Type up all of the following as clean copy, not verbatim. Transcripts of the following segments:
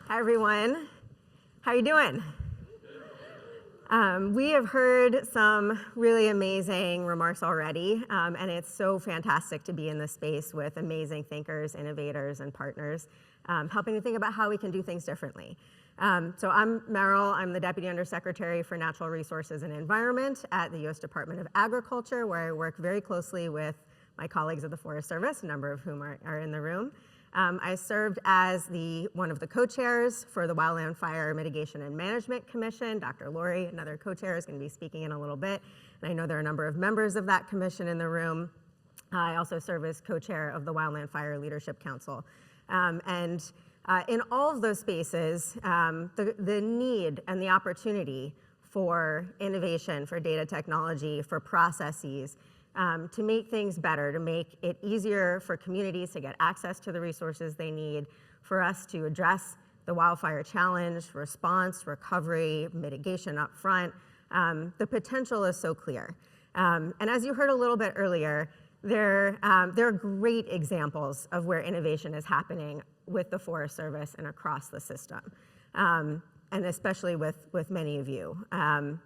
Hi, everyone. How are you doing? We have heard some really amazing remarks already, and it's so fantastic to be in this space with amazing thinkers, innovators, and partners, helping to think about how we can do things differently. So I'm Meryl. I'm the Deputy Undersecretary for Natural Resources and Environment at the U.S. Department of Agriculture, where I work very closely with my colleagues at the Forest Service, a number of whom are in the room. I served as one of the co-chairs for the Wildfire Mitigation and Management Commission. Dr. Lori, another co-chair, is going to be speaking in a little bit. And I know there are a number of members of that commission in the room. I also serve as co-chair of the Wildfire Leadership Council. In all of those spaces, the need and the opportunity for innovation, for data technology, for processes, to make things better, to make it easier for communities to get access to the resources they need, for us to address the wildfire challenge, response, recovery, mitigation up front. The potential is so clear. And as you heard a little bit earlier, there are great examples of where innovation is happening with the Forest Service and across the system, and especially with many of you.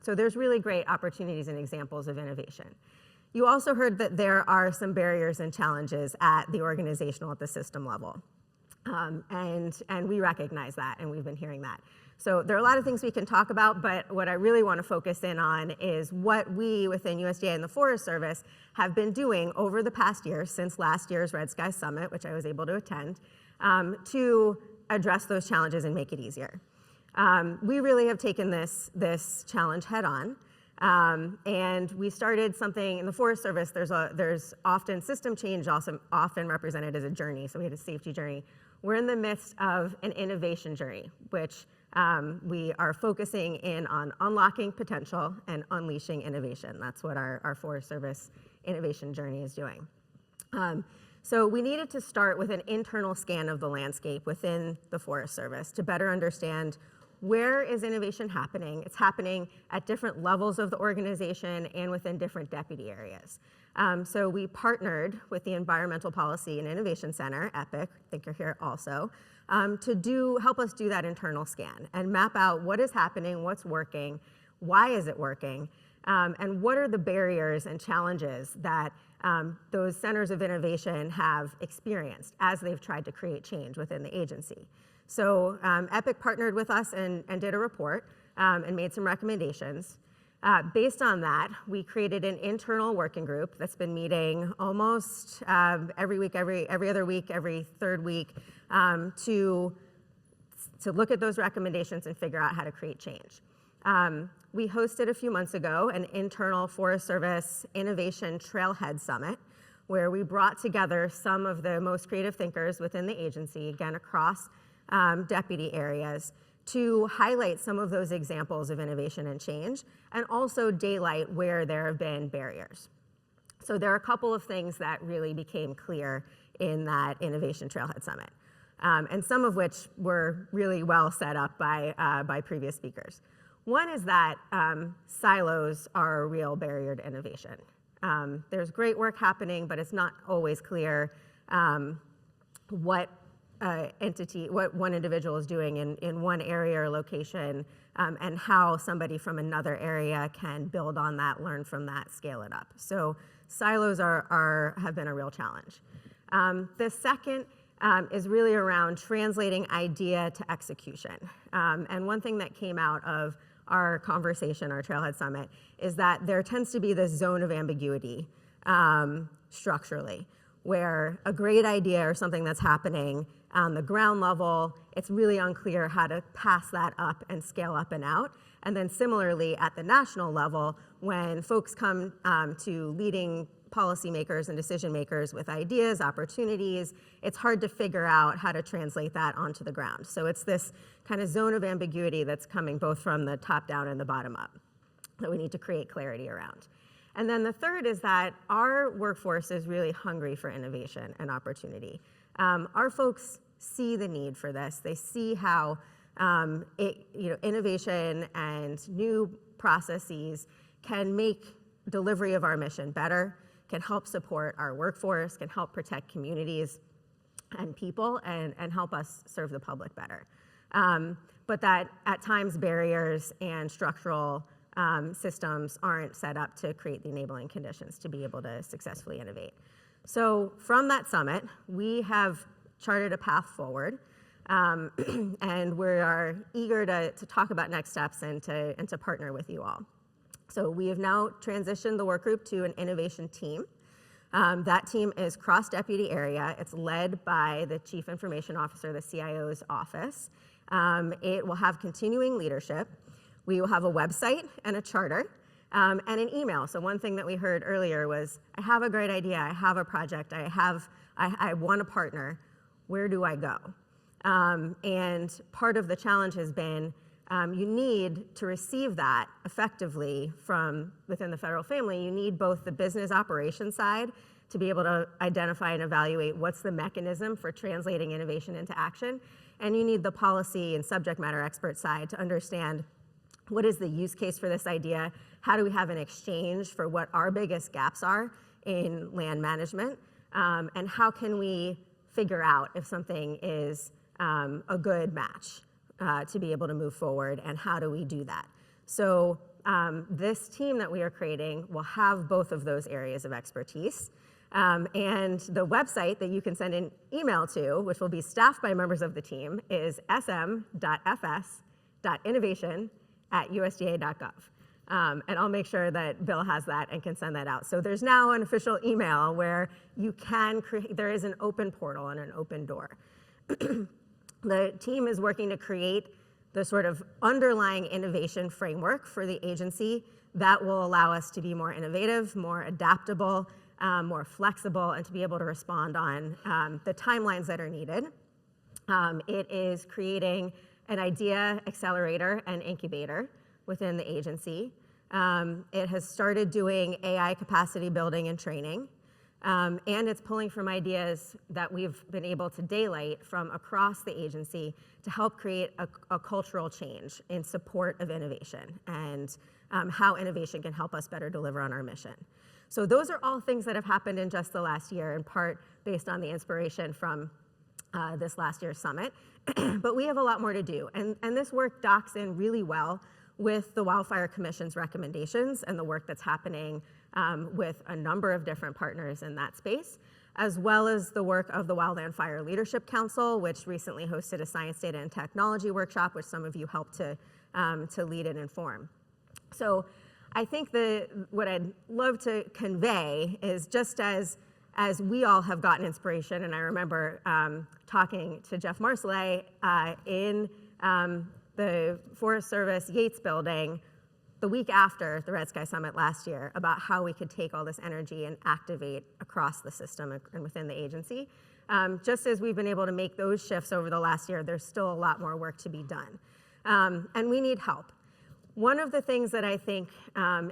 So there's really great opportunities and examples of innovation. You also heard that there are some barriers and challenges at the organizational, at the system level. And we recognize that, and we've been hearing that. So there are a lot of things we can talk about, but what I really want to focus in on is what we within USDA and the Forest Service have been doing over the past year, since last year's Red Sky Summit, which I was able to attend, to address those challenges and make it easier. We really have taken this challenge head on. And we started something in the Forest Service. There's often system change, also often represented as a journey. So we had a safety journey. We're in the midst of an innovation journey, which we are focusing in on unlocking potential and unleashing innovation. That's what our Forest Service innovation journey is doing. So we needed to start with an internal scan of the landscape within the Forest Service to better understand where is innovation happening. It's happening at different levels of the organization and within different deputy areas. So we partnered with the Environmental Policy and Innovation Center, EPIC, I think you're here also, to help us do that internal scan and map out what is happening, what's working, why is it working, and what are the barriers and challenges that those centers of innovation have experienced as they've tried to create change within the agency. So EPIC partnered with us and did a report and made some recommendations. Based on that, we created an internal working group that's been meeting almost every week, every other week, every third week to look at those recommendations and figure out how to create change. We hosted a few months ago an internal Forest Service Innovation Trailhead Summit, where we brought together some of the most creative thinkers within the agency, again, across deputy areas, to highlight some of those examples of innovation and change, and also daylight where there have been barriers. So there are a couple of things that really became clear in that Innovation Trailhead Summit, and some of which were really well set up by previous speakers. One is that silos are a real barrier to innovation. There's great work happening, but it's not always clear what one individual is doing in one area or location, and how somebody from another area can build on that, learn from that, scale it up. So silos have been a real challenge. The second is really around translating idea to execution. And one thing that came out of our conversation, our Trailhead Summit, is that there tends to be this zone of ambiguity structurally, where a great idea or something that's happening on the ground level, it's really unclear how to pass that up and scale up and out. And then similarly at the national level, when folks come to leading policymakers and decision makers with ideas, opportunities, it's hard to figure out how to translate that onto the ground. So it's this kind of zone of ambiguity that's coming both from the top down and the bottom up that we need to create clarity around. And then the third is that our workforce is really hungry for innovation and opportunity. Our folks see the need for this. They see how innovation and new processes can make delivery of our mission better, can help support our workforce, can help protect communities and people, and help us serve the public better. but that at times barriers and structural systems aren't set up to create the enabling conditions to be able to successfully innovate. So from that summit, we have charted a path forward, and we are eager to talk about next steps and to partner with you all. So we have now transitioned the work group to an innovation team. That team is cross-deputy area. It's led by the Chief Information Officer, the CIO's office. It will have continuing leadership. We will have a website and a charter, and an email. So one thing that we heard earlier was, I have a great idea, I have a project, I want to partner. Where do I go? And part of the challenge has been, you need to receive that effectively from within the federal family. You need both the business operations side to be able to identify and evaluate what's the mechanism for translating innovation into action, and you need the policy and subject matter expert side to understand what is the use case for this idea, how do we have an exchange for what our biggest gaps are in land management, and how can we figure out if something is a good match to be able to move forward, and how do we do that? So this team that we are creating will have both of those areas of expertise. And the website that you can send an email to, which will be staffed by members of the team, is sm.fs.innovation@usda.gov. And I'll make sure that Bill has that and can send that out. So there's now an official email where you can create, there is an open portal and an open door. The team is working to create the sort of underlying innovation framework for the agency that will allow us to be more innovative, more adaptable, more flexible, and to be able to respond on the timelines that are needed. It is creating an idea accelerator and incubator within the agency. It has started doing AI capacity building and training. And it's pulling from ideas that we've been able to daylight from across the agency to help create a cultural change in support of innovation and how innovation can help us better deliver on our mission. So those are all things that have happened in just the last year, in part based on the inspiration from this last year's summit. But we have a lot more to do. And this work docks in really well with the Wildfire Commission's recommendations and the work that's happening with a number of different partners in that space, as well as the work of the Wildland Fire Leadership Council, which recently hosted a science, data, and technology workshop, which some of you helped to lead and inform. So I think what I'd love to convey is, just as we all have gotten inspiration, and I remember talking to Jeff Marcellet in the Forest Service Yates building the week after the Red Sky Summit last year about how we could take all this energy and activate across the system and within the agency. Just as we've been able to make those shifts over the last year, there's still a lot more work to be done. And we need help. One of the things that I think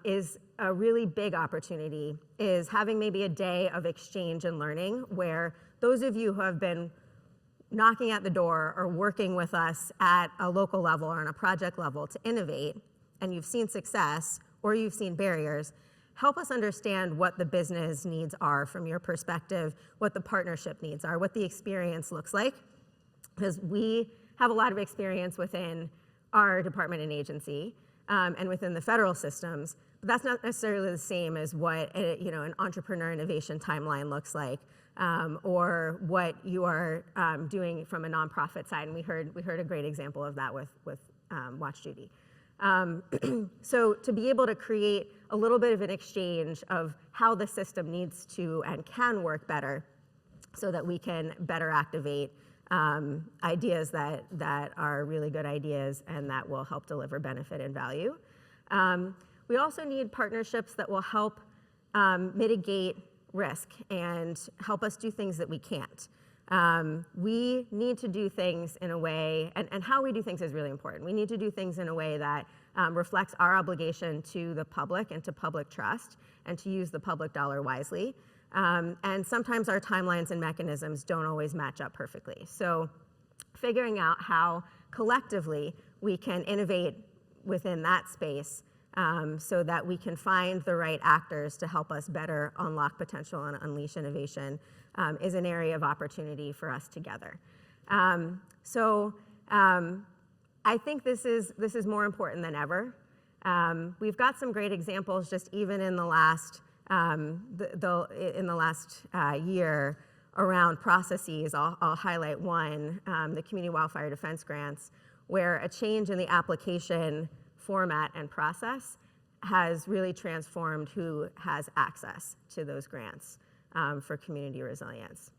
is a really big opportunity is having maybe a day of exchange and learning where those of you who have been knocking at the door or working with us at a local level or on a project level to innovate, and you've seen success or you've seen barriers, help us understand what the business needs are from your perspective, what the partnership needs are, what the experience looks like, because we have a lot of experience within our department and agency and within the federal systems, but that's not necessarily the same as what an entrepreneur innovation timeline looks like, or what you are doing from a nonprofit side. And we heard a great example of that with Watch Duty. So to be able to create a little bit of an exchange of how the system needs to and can work better so that we can better activate ideas that are really good ideas and that will help deliver benefit and value. We also need partnerships that will help mitigate risk and help us do things that we can't. We need to do things in a way, and how we do things is really important. We need to do things in a way that reflects our obligation to the public and to public trust, and to use the public dollar wisely. And sometimes our timelines and mechanisms don't always match up perfectly. So figuring out how collectively we can innovate within that space so that we can find the right actors to help us better unlock potential and unleash innovation is an area of opportunity for us together. So I think this is more important than ever. We've got some great examples just even in the last year around processes. I'll highlight one, the Community Wildfire Defense Grants, where a change in the application format and process has really transformed who has access to those grants for community resilience.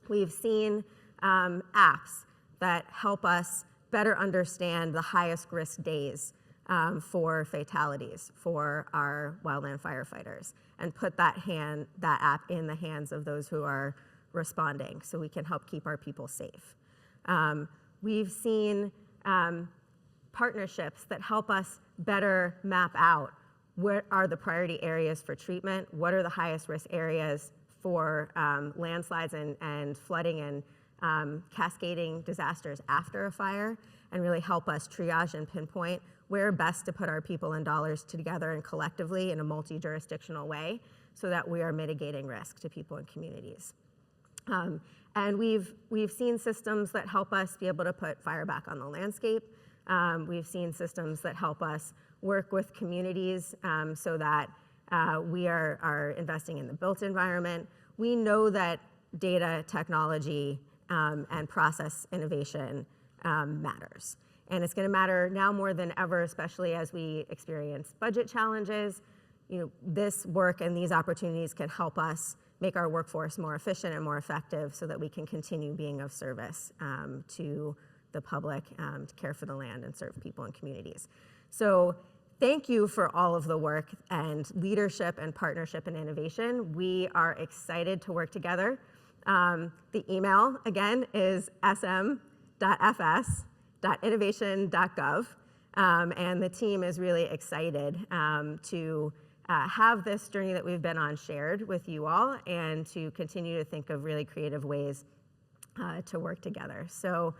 We've seen apps that help us better understand the highest risk days for fatalities for our wildland firefighters and put that app in the hands of those who are responding so we can help keep our people safe. We've seen partnerships that help us better map out what are the priority areas for treatment, what are the highest risk areas for landslides and flooding and cascading disasters after a fire, and really help us triage and pinpoint where best to put our people and dollars together and collectively in a multi-jurisdictional way so that we are mitigating risk to people and communities. And we've seen systems that help us be able to put fire back on the landscape. We've seen systems that help us work with communities so that we are investing in the built environment. We know that data technology and process innovation matters. And it's going to matter now more than ever, especially as we experience budget challenges. This work and these opportunities can help us make our workforce more efficient and more effective so that we can continue being of service to the public, to care for the land and serve people and communities. So thank you for all of the work and leadership and partnership and innovation. We are excited to work together. The email, again, is sm.fs.innovation.gov, and the team is really excited to have this journey that we've been on shared with you all and to continue to think of really creative ways to work together. So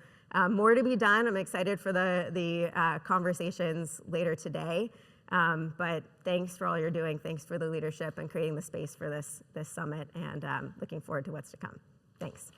more to be done. I'm excited for the conversations later today, but thanks for all you're doing. Thanks for the leadership and creating the space for this summit, and looking forward to what's to come. Thanks.